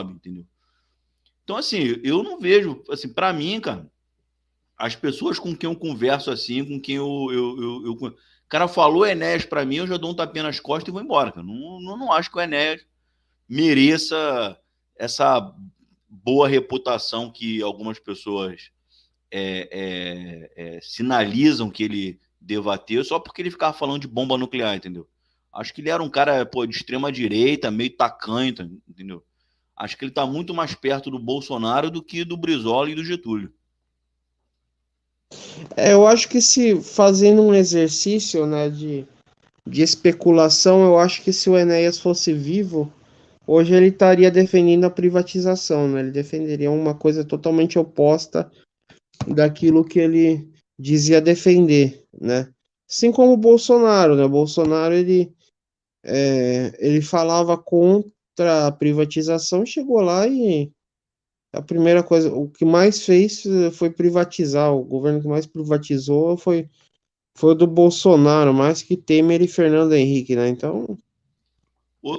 entendeu? Então, assim, eu não vejo, assim, para mim, cara, as pessoas com quem eu converso assim, com quem o cara falou Enéas para mim, eu já dou um tapinha nas costas e vou embora, cara. Não acho que o Enéas mereça essa boa reputação que algumas pessoas sinalizam que ele deva ter, só porque ele ficava falando de bomba nuclear, entendeu? Acho que ele era um cara, pô, de extrema direita, meio tacanho, entendeu? Acho que ele está muito mais perto do Bolsonaro do que do Brizola e do Getúlio. Eu acho que se fazendo um exercício, né, de especulação, eu acho que se o Enéas fosse vivo, hoje ele estaria defendendo a privatização, né? Ele defenderia uma coisa totalmente oposta daquilo que ele dizia defender, né? Assim como o Bolsonaro, né? O Bolsonaro ele falava contra a privatização, chegou lá e a primeira coisa, o que mais fez foi privatizar. O governo que mais privatizou foi o do Bolsonaro, mais que Temer e Fernando Henrique, né? Então,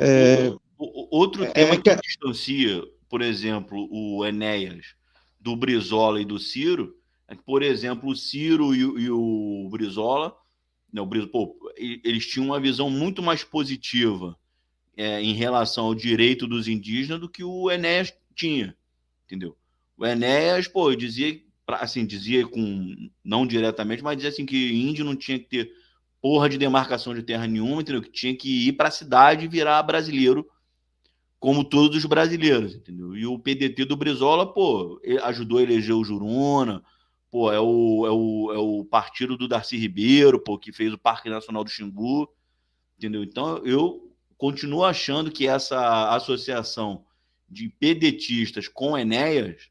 é, Outro é tema que que distancia, por exemplo, o Enéas do Brizola e do Ciro, é que, por exemplo, o Ciro e o Brizola, né, pô, eles tinham uma visão muito mais positiva em relação ao direito dos indígenas do que o Enéas tinha, entendeu? O Enéas, pô, dizia, assim, dizia com, não diretamente, mas dizia assim que índio não tinha que ter porra de demarcação de terra nenhuma, entendeu? Que tinha que ir para a cidade e virar brasileiro, como todos os brasileiros, entendeu? E o PDT do Brizola, pô, ajudou a eleger o Juruna, pô, é o partido do Darcy Ribeiro, pô, que fez o Parque Nacional do Xingu, entendeu? Então eu continuo achando que essa associação de pedetistas com Enéas,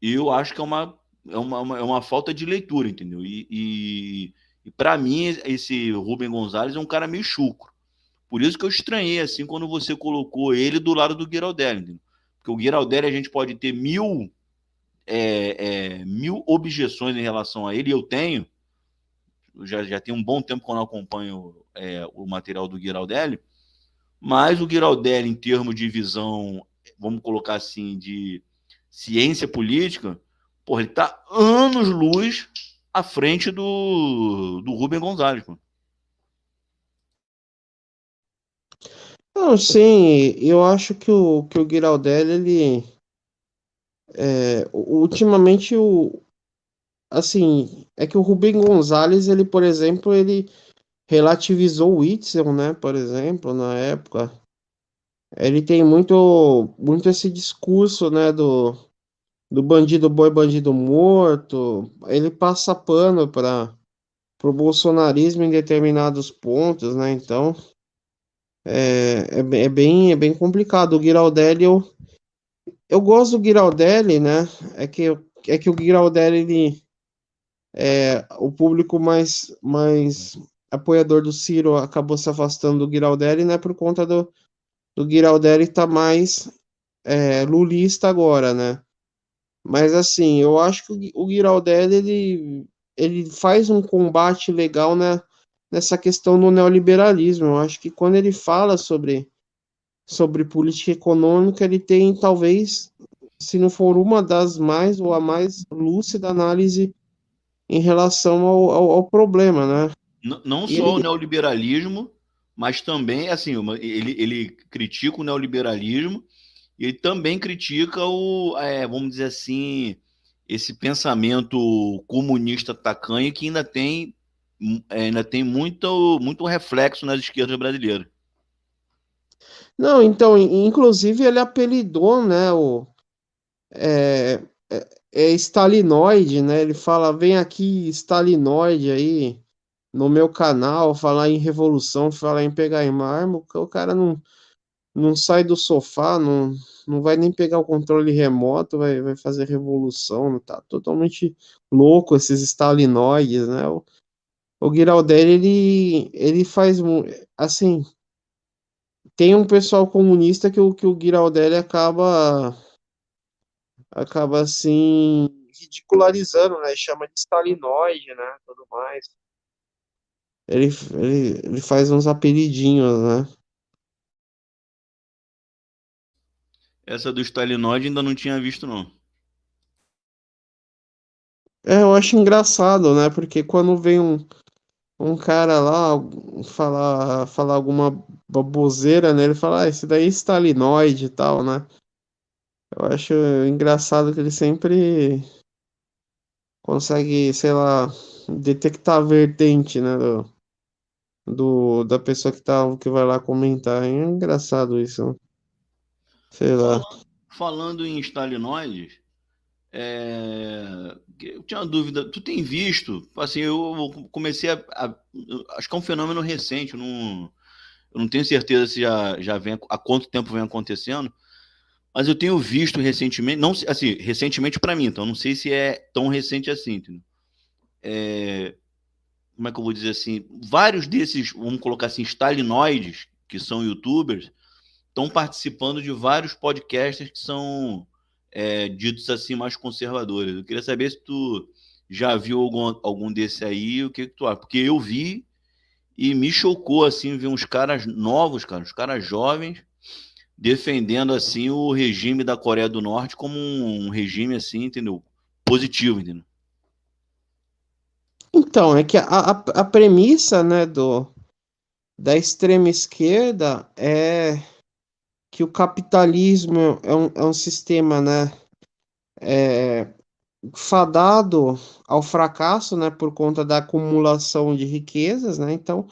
eu acho que é uma falta de leitura, entendeu? E para mim, esse Rubem Gonzalez é um cara meio chucro. Por isso que eu estranhei, assim, quando você colocou ele do lado do Giraldelli, entendeu? Porque o Giraldelli a gente pode ter mil objeções em relação a ele, e eu tenho, já tem um bom tempo quando eu acompanho o material do Giraldelli, mas o Giraldelli, em termos de visão, vamos colocar assim, de ciência política, porra, ele está anos-luz à frente do Rubem Gonzalez, pô. não, sim, eu acho que o Giraldelli, ultimamente, assim, é que o Rubem Gonzalez, ele, por exemplo, ele relativizou o Witzel, né, por exemplo, na época. Ele tem muito esse discurso, né, do bandido boi, bandido morto. Ele passa pano para o bolsonarismo em determinados pontos, né, então é bem complicado. O Giraldelli, eu gosto do Giraldelli, né, é que o Giraldelli, o público mais apoiador do Ciro acabou se afastando do Giraldelli, né, por conta do Giraldelli estar mais lulista agora, né? Mas assim, eu acho que o Giraldelli ele faz um combate legal, né, nessa questão do neoliberalismo. Eu acho que quando ele fala sobre política econômica, ele tem talvez, se não for uma das mais ou a mais lúcida análise em relação ao problema, né? Não E só o ele, neoliberalismo, mas também, assim, ele critica o neoliberalismo e ele também critica vamos dizer assim, esse pensamento comunista tacanho que ainda tem muito reflexo nas esquerdas brasileiras. não, então, inclusive ele apelidou, né, é, Stalinoide, né? Ele fala, vem aqui, Stalinoide aí no meu canal, falar em revolução, falar em pegar em mármore, o cara não sai do sofá, não vai nem pegar o controle remoto, vai fazer revolução, tá totalmente louco esses Stalinoides, né? O Giraldelli, ele faz, assim, tem um pessoal comunista que o Giraldelli acaba assim ridicularizando, né? Chama de stalinoide, né? Tudo mais. Ele faz uns apelidinhos, né? Essa do Stalinoid ainda não tinha visto, não. Eu acho engraçado, né? Porque quando vem um cara lá falar alguma baboseira, né? Ele fala, esse daí é Stalinoide e tal, né? Eu acho engraçado que ele sempre consegue, sei lá, detectar a vertente, né? Da pessoa que vai lá comentar. É engraçado isso, sei lá. Falando em Stalinoides, eu tinha uma dúvida. Tu tem visto? Assim, eu comecei acho que é um fenômeno recente. Eu não tenho certeza se já vem há quanto tempo vem acontecendo, mas eu tenho visto recentemente, não assim, recentemente para mim, então não sei se é tão recente assim, entendeu? Como é que eu vou dizer assim? Vários desses, vamos colocar assim, stalinoides, que são YouTubers, estão participando de vários podcasts que são ditos assim mais conservadores. Eu queria saber se tu já viu algum desse aí, o que que tu acha? Porque eu vi e me chocou assim ver uns caras novos, cara, uns caras jovens defendendo assim o regime da Coreia do Norte como um regime assim, entendeu? Positivo, entendeu? Então, é que a premissa, né, da extrema esquerda é que o capitalismo é um sistema, né, fadado ao fracasso, né, por conta da acumulação de riquezas, né, então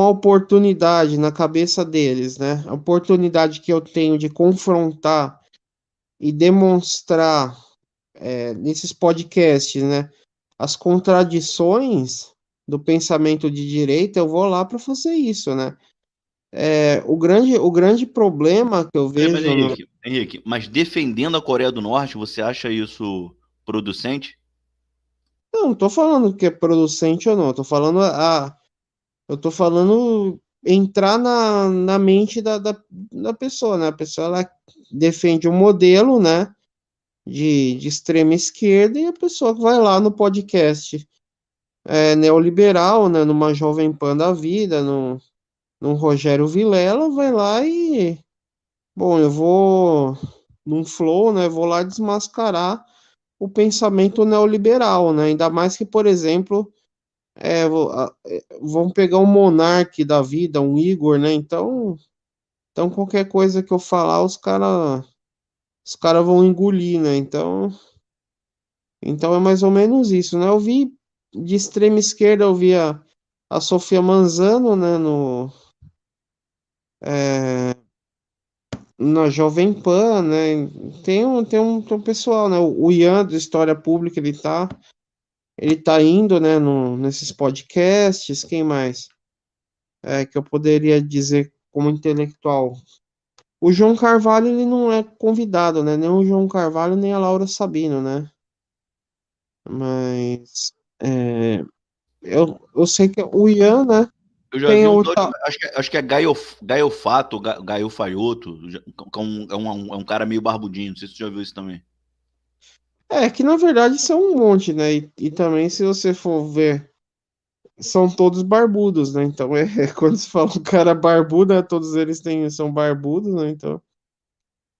a oportunidade na cabeça deles, né, a oportunidade que eu tenho de confrontar e demonstrar nesses podcasts, né, as contradições do pensamento de direita, eu vou lá para fazer isso, né? O grande problema que eu Mas vejo no. Henrique, mas defendendo a Coreia do Norte, você acha isso producente? Não tô falando que é producente ou não, eu tô falando entrar na mente da pessoa, né? A pessoa ela defende um modelo, né? De extrema esquerda e a pessoa que vai lá no podcast neoliberal, né? Numa Jovem Pan da vida, num Rogério Vilela, vai lá e, bom, eu vou num flow, né? Vou lá desmascarar o pensamento neoliberal, né? Ainda mais que, por exemplo, vão pegar um monarca da vida, um Igor, né? Então qualquer coisa que eu falar, os cara vão engolir, né? Então é mais ou menos isso, né? Eu vi de extrema esquerda, eu vi a Sofia Manzano, né? É, na Jovem Pan, né? Tem um pessoal, né? O Ian do História Pública, ele tá indo, né, nesses podcasts. Quem mais que eu poderia dizer como intelectual? O João Carvalho, ele não é convidado, né? Nem o João Carvalho, nem a Laura Sabino, né? Mas eu sei que o Ian, né? Eu já Tem vi um o tal de. tal. Acho que é Gaio Fato, Gaio Faioto, que é um cara meio barbudinho. Não sei se tu já viu isso também. Que na verdade são um monte, né? E também, se você for ver, são todos barbudos, né? Então, quando se fala um cara barbudo, todos eles são barbudos, né? Então,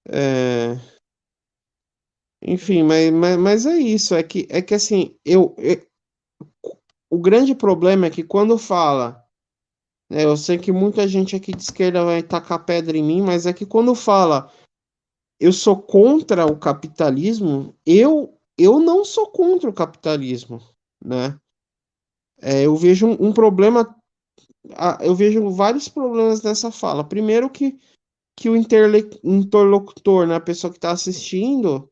é, enfim, mas é isso. É que assim, o grande problema é que quando fala, né? Eu sei que muita gente aqui de esquerda vai tacar pedra em mim, mas é que quando fala eu sou contra o capitalismo, eu não sou contra o capitalismo, né? Eu vejo um problema, eu vejo vários problemas nessa fala. Primeiro que o interlocutor, né, a pessoa que está assistindo,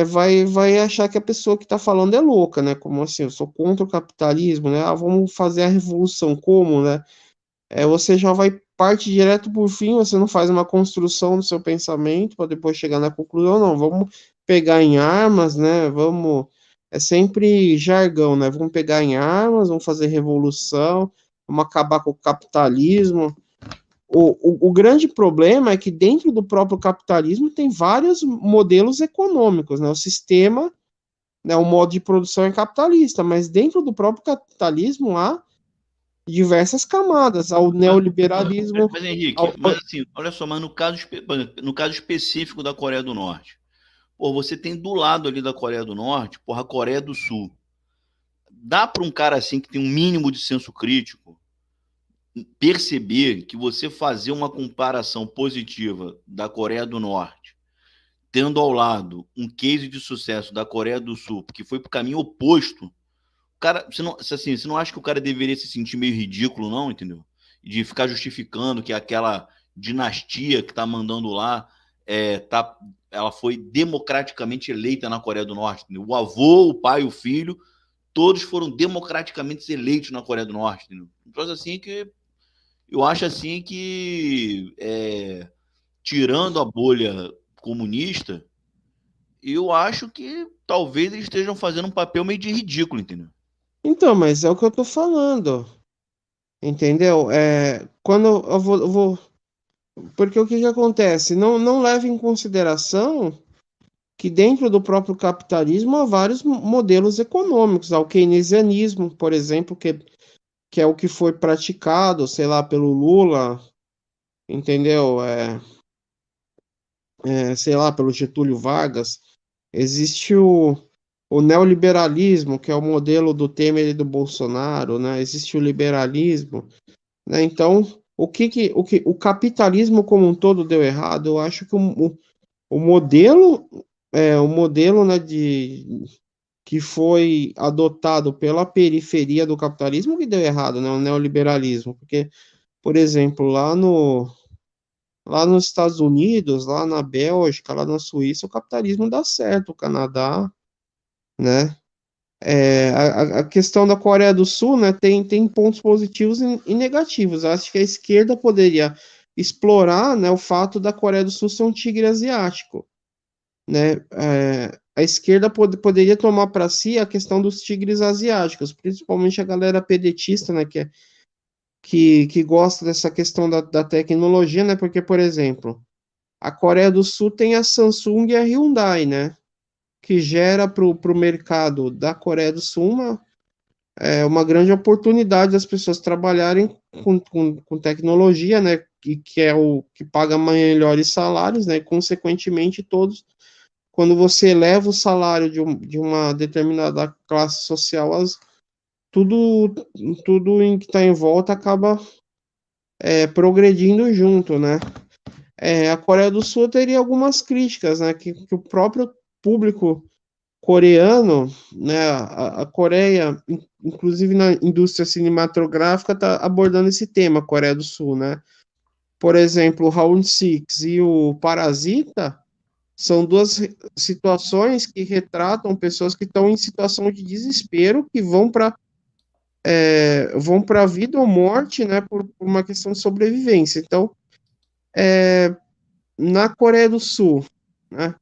vai achar que a pessoa que está falando é louca, né? Como assim? Eu sou contra o capitalismo, né? Vamos fazer a revolução, como, né? Você já vai parte direto por fim, você não faz uma construção do seu pensamento para depois chegar na conclusão, não. Vamos pegar em armas, né? É sempre jargão, né? Vamos pegar em armas, vamos fazer revolução, vamos acabar com o capitalismo. O grande problema é que dentro do próprio capitalismo tem vários modelos econômicos, né? O sistema, né, o modo de produção é capitalista, mas dentro do próprio capitalismo há diversas camadas, ao neoliberalismo, Mas, Henrique, ao... mas assim, olha só, mas no caso específico da Coreia do Norte, pô, você tem do lado ali da Coreia do Norte, porra, a Coreia do Sul. Dá para um cara assim que tem um mínimo de senso crítico perceber que você fazer uma comparação positiva da Coreia do Norte, tendo ao lado um case de sucesso da Coreia do Sul, que foi para o caminho oposto, o cara, você não acha que o cara deveria se sentir meio ridículo, não, entendeu? De ficar justificando que aquela dinastia que está mandando lá ela foi democraticamente eleita na Coreia do Norte. Entendeu? O avô, o pai, o filho, todos foram democraticamente eleitos na Coreia do Norte. Entendeu? Então, assim, que eu acho assim que, tirando a bolha comunista, eu acho que talvez eles estejam fazendo um papel meio de ridículo, entendeu? Então, mas é o que eu tô falando, entendeu? Quando porque o que que acontece? Não leva em consideração que dentro do próprio capitalismo há vários modelos econômicos. Há o keynesianismo, por exemplo, que é o que foi praticado, sei lá, pelo Lula, entendeu? Sei lá, pelo Getúlio Vargas. Existe o neoliberalismo, que é o modelo do Temer e do Bolsonaro, né? Existe o liberalismo, né? Então, o capitalismo como um todo deu errado? Eu acho que o modelo, o modelo, né, que foi adotado pela periferia do capitalismo que deu errado, né? O neoliberalismo, porque, por exemplo, lá nos Estados Unidos, lá na Bélgica, lá na Suíça, o capitalismo dá certo, o Canadá, né? A questão da Coreia do Sul, né, tem pontos positivos e negativos. Eu acho que a esquerda poderia explorar, né, o fato da Coreia do Sul ser um tigre asiático, né? A esquerda poderia tomar para si a questão dos tigres asiáticos, principalmente a galera pedetista, né, que gosta dessa questão da tecnologia, né? Porque, por exemplo, a Coreia do Sul tem a Samsung e a Hyundai, né? Que gera para o mercado da Coreia do Sul uma grande oportunidade das pessoas trabalharem com tecnologia, né? Que é o que paga melhores salários, né? E, consequentemente, todos, quando você eleva o salário de uma determinada classe social, tudo, tudo em que está em volta acaba progredindo junto, né? A Coreia do Sul teria algumas críticas, né? Que o próprio público coreano, né? A Coreia, inclusive na indústria cinematográfica, está abordando esse tema, Coreia do Sul, né? Por exemplo, o Round Six e o Parasita são duas situações que retratam pessoas que estão em situação de desespero, que vão para a vida ou morte, né? Por uma questão de sobrevivência. Então, na Coreia do Sul, né?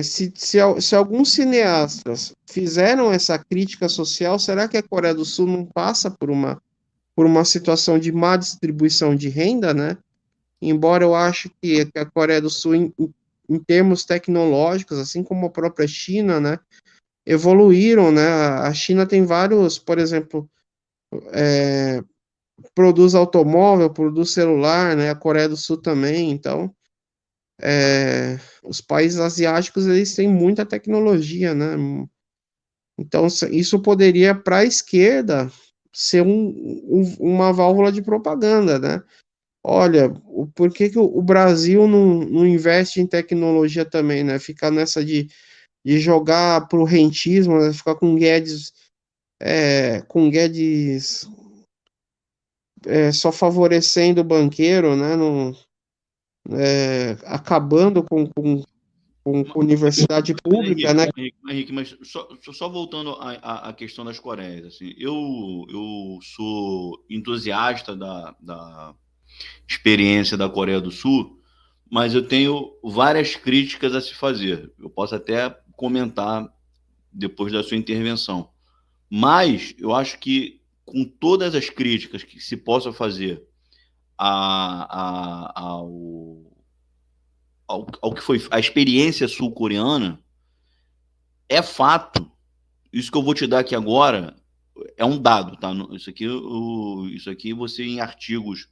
Se alguns cineastas fizeram essa crítica social, será que a Coreia do Sul não passa por uma situação de má distribuição de renda, né? Embora eu acho que a Coreia do Sul, em termos tecnológicos, assim como a própria China, né, evoluíram, né? A China tem vários, por exemplo, produz automóvel, produz celular, né? A Coreia do Sul também, então os países asiáticos eles têm muita tecnologia, né? Então isso poderia para a esquerda ser uma válvula de propaganda, né? Olha, por que que o Brasil não investe em tecnologia também, né? Ficar nessa de jogar pro rentismo, né? Ficar com Guedes só favorecendo o banqueiro, né? Acabando com universidade Mas, pública, né? Henrique, mas só voltando à questão das Coreias, assim, eu sou entusiasta da experiência da Coreia do Sul, mas eu tenho várias críticas a se fazer. Eu posso até comentar depois da sua intervenção. Mas eu acho que com todas as críticas que se possa fazer a, a, ao, ao que foi a experiência sul-coreana, é fato, isso que eu vou te dar aqui agora, é um dado, tá? Isso aqui você em artigos